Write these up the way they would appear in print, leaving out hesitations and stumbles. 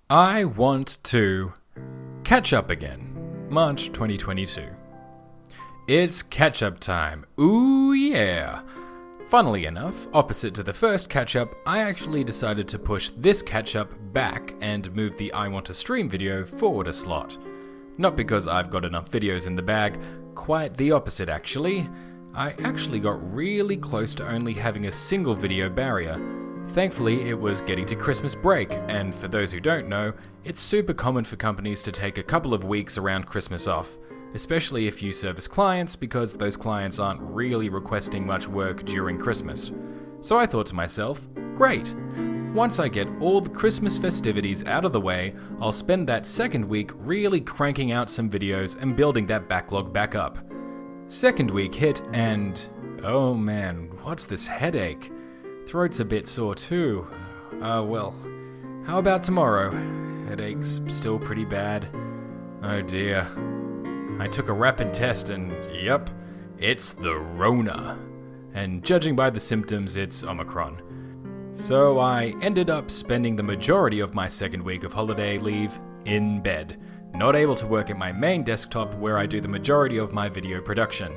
I want to catch up again. March 2022. It's catch-up time. Ooh yeah! Funnily enough, opposite to the first catch-up, I actually decided to push this catch-up back and move the I Want to Stream video forward a slot. Not because I've got enough videos in the bag, quite the opposite actually. I actually got really close to only having a single video barrier. Thankfully, it was getting to Christmas break, and for those who don't know, it's super common for companies to take a couple of weeks around Christmas off, especially if you service clients, because those clients aren't really requesting much work during Christmas. So I thought to myself, great! Once I get all the Christmas festivities out of the way, I'll spend that second week really cranking out some videos and building that backlog back up. Second week hit and, oh man, what's this headache? Throat's a bit sore too. Well, how about tomorrow? Headache's still pretty bad. Oh dear. I took a rapid test and, yep, it's the Rona. And judging by the symptoms, it's Omicron. So I ended up spending the majority of my second week of holiday leave in bed, not able to work at my main desktop where I do the majority of my video production.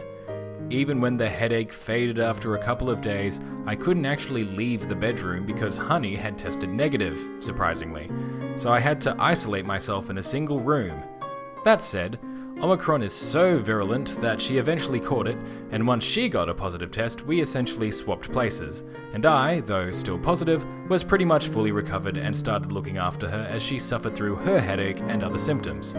Even when the headache faded after a couple of days, I couldn't actually leave the bedroom because Honey had tested negative, surprisingly. So I had to isolate myself in a single room. That said, Omicron is so virulent that she eventually caught it, and once she got a positive test, we essentially swapped places. And I, though still positive, was pretty much fully recovered and started looking after her as she suffered through her headache and other symptoms.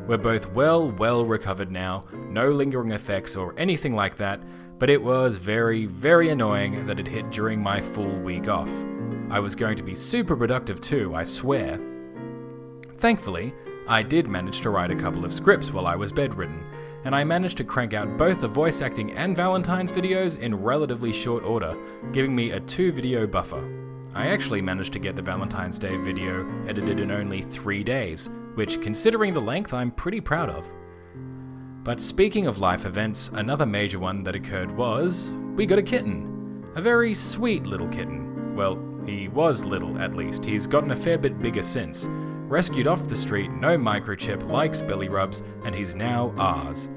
We're both well recovered now, no lingering effects or anything like that, but it was very annoying that it hit during my full week off. I was going to be super productive too, I swear. Thankfully, I did manage to write a couple of scripts while I was bedridden, and I managed to crank out both the voice acting and Valentine's videos in relatively short order, giving me a 2-video buffer. I actually managed to get the Valentine's Day video edited in only 3 days, which, considering the length, I'm pretty proud of. But speaking of life events, another major one that occurred was, we got a kitten. A very sweet little kitten. Well, he was little at least, he's gotten a fair bit bigger since. Rescued off the street, no microchip, likes belly rubs, and he's now ours.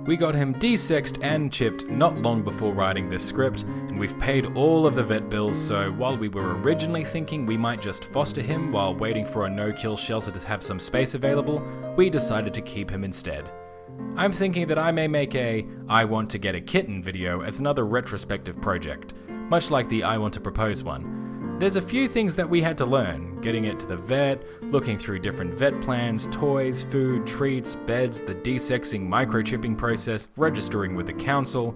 We got him desexed and chipped not long before writing this script, and we've paid all of the vet bills, so while we were originally thinking we might just foster him while waiting for a no-kill shelter to have some space available, we decided to keep him instead. I'm thinking that I may make a I Want to Get a Kitten video as another retrospective project, much like the I Want to Propose one. There's a few things that we had to learn, getting it to the vet, looking through different vet plans, toys, food, treats, beds, the desexing microchipping process, registering with the council.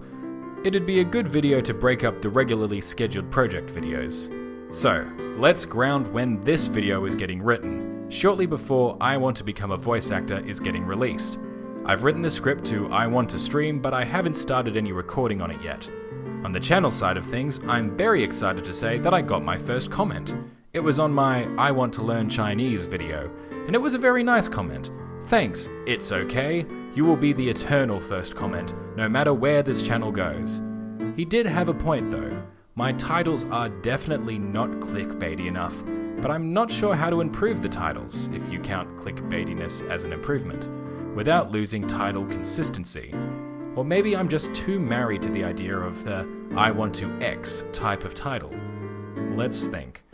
It'd be a good video to break up the regularly scheduled project videos. So, let's ground when this video is getting written, shortly before I Want to Become a Voice Actor is getting released. I've written the script to I Want to Stream, but I haven't started any recording on it yet. On the channel side of things, I'm very excited to say that I got my first comment. It was on my I Want to Learn Chinese video, and it was a very nice comment. Thanks, it's okay. You will be the eternal first comment, no matter where this channel goes. He did have a point though. My titles are definitely not clickbaity enough, but I'm not sure how to improve the titles, if you count clickbaitiness as an improvement, without losing title consistency. Or maybe I'm just too married to the idea of the I Want to X type of title. Let's think.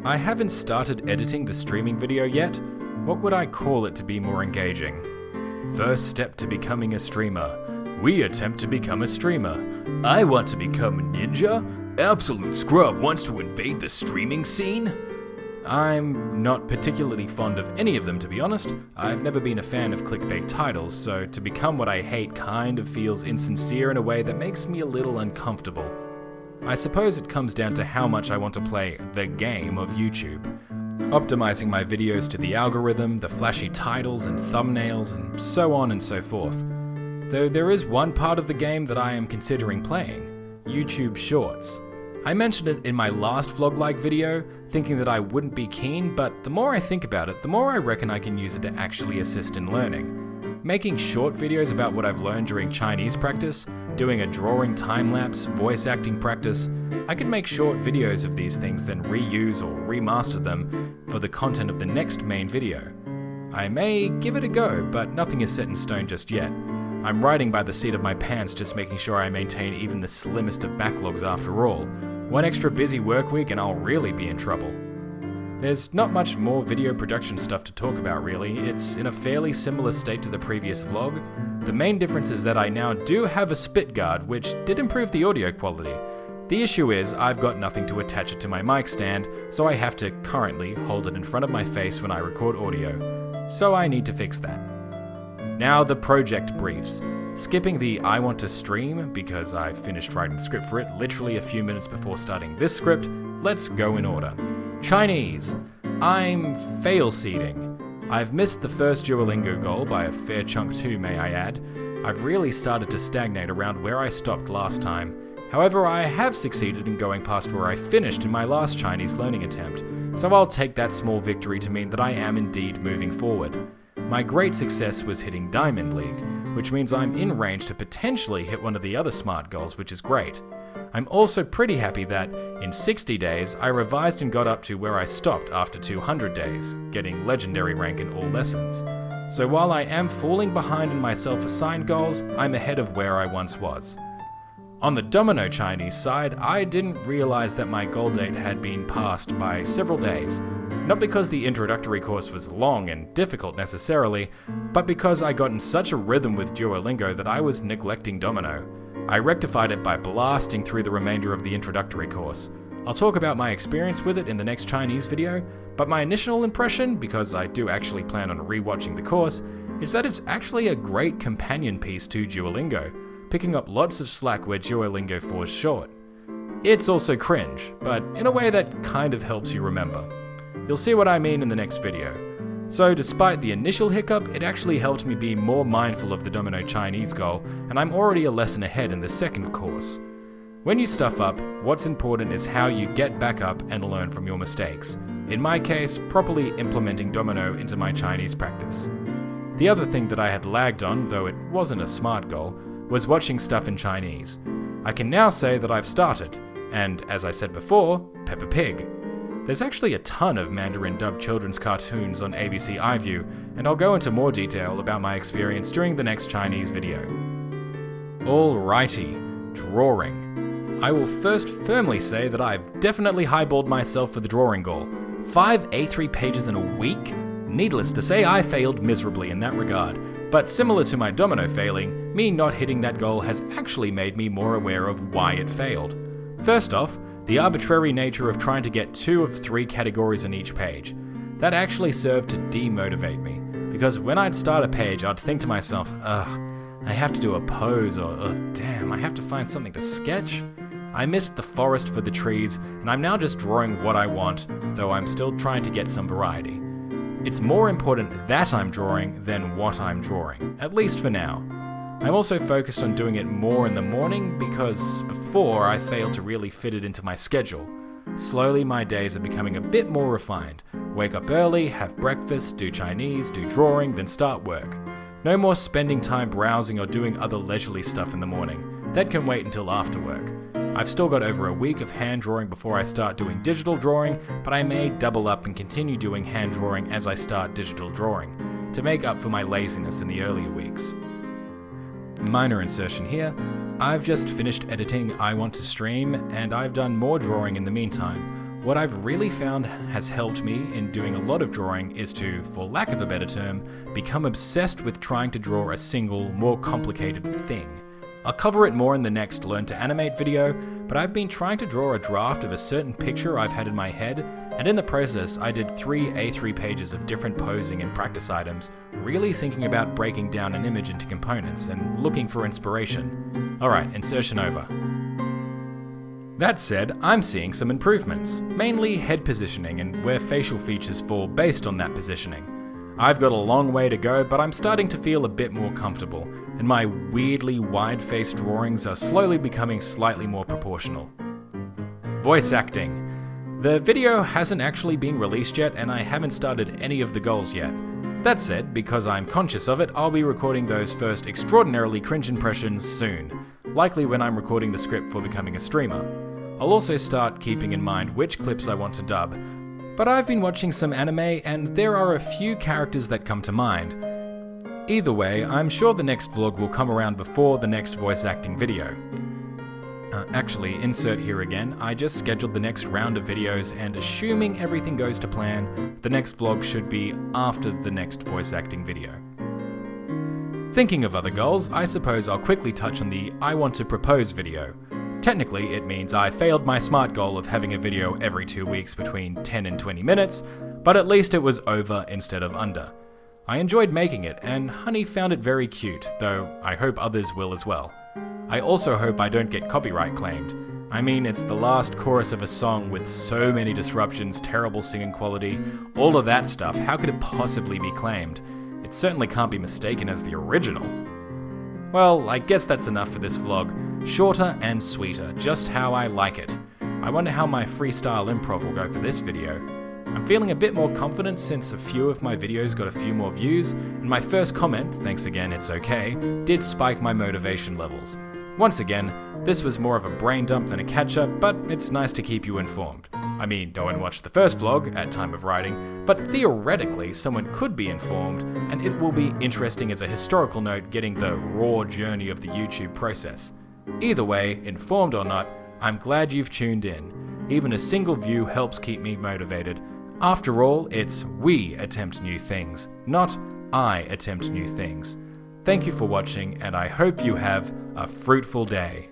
I haven't started editing the streaming video yet. What would I call it to be more engaging? First step to becoming a streamer. We attempt to become a streamer. I want to become a ninja? Absolute Scrub wants to invade the streaming scene? I'm not particularly fond of any of them, to be honest. I've never been a fan of clickbait titles, so to become what I hate kind of feels insincere in a way that makes me a little uncomfortable. I suppose it comes down to how much I want to play the game of YouTube. Optimizing my videos to the algorithm, the flashy titles and thumbnails, and so on and so forth. Though there is one part of the game that I am considering playing, YouTube Shorts. I mentioned it in my last vlog-like video, thinking that I wouldn't be keen, but the more I think about it, the more I reckon I can use it to actually assist in learning. Making short videos about what I've learned during Chinese practice, doing a drawing time-lapse, voice acting practice, I could make short videos of these things, then reuse or remaster them for for the content of the next main video. I may give it a go, but nothing is set in stone just yet. I'm writing by the seat of my pants, just making sure I maintain even the slimmest of backlogs after all. One extra busy work week and I'll really be in trouble. There's not much more video production stuff to talk about really. It's in a fairly similar state to the previous vlog. The main difference is that I now do have a spit guard, which did improve the audio quality. The issue is I've got nothing to attach it to my mic stand, so I have to currently hold it in front of my face when I record audio. So I need to fix that. Now the project briefs. Skipping the I want to stream, because I finished writing the script for it literally a few minutes before starting this script, let's go in order. Chinese. I'm fail-seeding. I've missed the first Duolingo goal by a fair chunk too, may I add. I've really started to stagnate around where I stopped last time. However, I have succeeded in going past where I finished in my last Chinese learning attempt, so I'll take that small victory to mean that I am indeed moving forward. My great success was hitting Diamond League, which means I'm in range to potentially hit one of the other SMART goals, which is great. I'm also pretty happy that, in 60 days, I revised and got up to where I stopped after 200 days, getting legendary rank in all lessons. So while I am falling behind in my self-assigned goals, I'm ahead of where I once was. On the Domino Chinese side, I didn't realize that my goal date had been passed by several days. Not because the introductory course was long and difficult necessarily, but because I got in such a rhythm with Duolingo that I was neglecting Domino. I rectified it by blasting through the remainder of the introductory course. I'll talk about my experience with it in the next Chinese video, but my initial impression, because I do actually plan on rewatching the course, is that it's actually a great companion piece to Duolingo, picking up lots of slack where Duolingo falls short. It's also cringe, but in a way that kind of helps you remember. You'll see what I mean in the next video. So despite the initial hiccup, it actually helped me be more mindful of the Domino Chinese goal, and I'm already a lesson ahead in the second course. When you stuff up, what's important is how you get back up and learn from your mistakes. In my case, properly implementing Domino into my Chinese practice. The other thing that I had lagged on, though it wasn't a SMART goal, was watching stuff in Chinese. I can now say that I've started, and as I said before, Peppa Pig. There's actually a ton of Mandarin dubbed children's cartoons on ABC iView, and I'll go into more detail about my experience during the next Chinese video. Alrighty, drawing. I will first firmly say that I've definitely highballed myself for the drawing goal. 5 A3 pages in a week? Needless to say, I failed miserably in that regard, but similar to my Domino failing, me not hitting that goal has actually made me more aware of why it failed. First off, the arbitrary nature of trying to get 2 of 3 categories on each page. That actually served to demotivate me, because when I'd start a page, I'd think to myself, ugh, I have to do a pose, or damn, I have to find something to sketch? I missed the forest for the trees, and I'm now just drawing what I want, though I'm still trying to get some variety. It's more important that I'm drawing than what I'm drawing, at least for now. I'm also focused on doing it more in the morning because before I failed to really fit it into my schedule. Slowly my days are becoming a bit more refined. Wake up early, have breakfast, do Chinese, do drawing, then start work. No more spending time browsing or doing other leisurely stuff in the morning. That can wait until after work. I've still got over a week of hand drawing before I start doing digital drawing, but I may double up and continue doing hand drawing as I start digital drawing, to make up for my laziness in the earlier weeks. Minor insertion here, I've just finished editing I Want to Stream, and I've done more drawing in the meantime. What I've really found has helped me in doing a lot of drawing is to, for lack of a better term, become obsessed with trying to draw a single, more complicated thing. I'll cover it more in the next Learn to Animate video, but I've been trying to draw a draft of a certain picture I've had in my head, and in the process I did 3 A3 pages of different posing and practice items, really thinking about breaking down an image into components and looking for inspiration. Alright, insertion over. That said, I'm seeing some improvements, mainly head positioning and where facial features fall based on that positioning. I've got a long way to go, but I'm starting to feel a bit more comfortable, and my weirdly wide-faced drawings are slowly becoming slightly more proportional. Voice acting. The video hasn't actually been released yet, and I haven't started any of the goals yet. That said, because I'm conscious of it, I'll be recording those first extraordinarily cringe impressions soon, likely when I'm recording the script for becoming a streamer. I'll also start keeping in mind which clips I want to dub, but I've been watching some anime and there are a few characters that come to mind. Either way, I'm sure the next vlog will come around before the next voice acting video. Actually, insert here again, I just scheduled the next round of videos and assuming everything goes to plan, the next vlog should be after the next voice acting video. Thinking of other goals, I suppose I'll quickly touch on the I want to propose video. Technically, it means I failed my SMART goal of having a video every 2 weeks between 10 and 20 minutes, but at least it was over instead of under. I enjoyed making it, and Honey found it very cute, though I hope others will as well. I also hope I don't get copyright claimed. I mean, it's the last chorus of a song with so many disruptions, terrible singing quality, all of that stuff, how could it possibly be claimed? It certainly can't be mistaken as the original. Well, I guess that's enough for this vlog. Shorter and sweeter, just how I like it. I wonder how my freestyle improv will go for this video. I'm feeling a bit more confident since a few of my videos got a few more views, and my first comment, thanks again it's okay, did spike my motivation levels. Once again, this was more of a brain dump than a catch-up, but it's nice to keep you informed. I mean, no one watched the first vlog at time of writing, but theoretically someone could be informed, and it will be interesting as a historical note getting the raw journey of the YouTube process. Either way, informed or not, I'm glad you've tuned in. Even a single view helps keep me motivated. After all, it's we attempt new things, not I attempt new things. Thank you for watching, and I hope you have a fruitful day.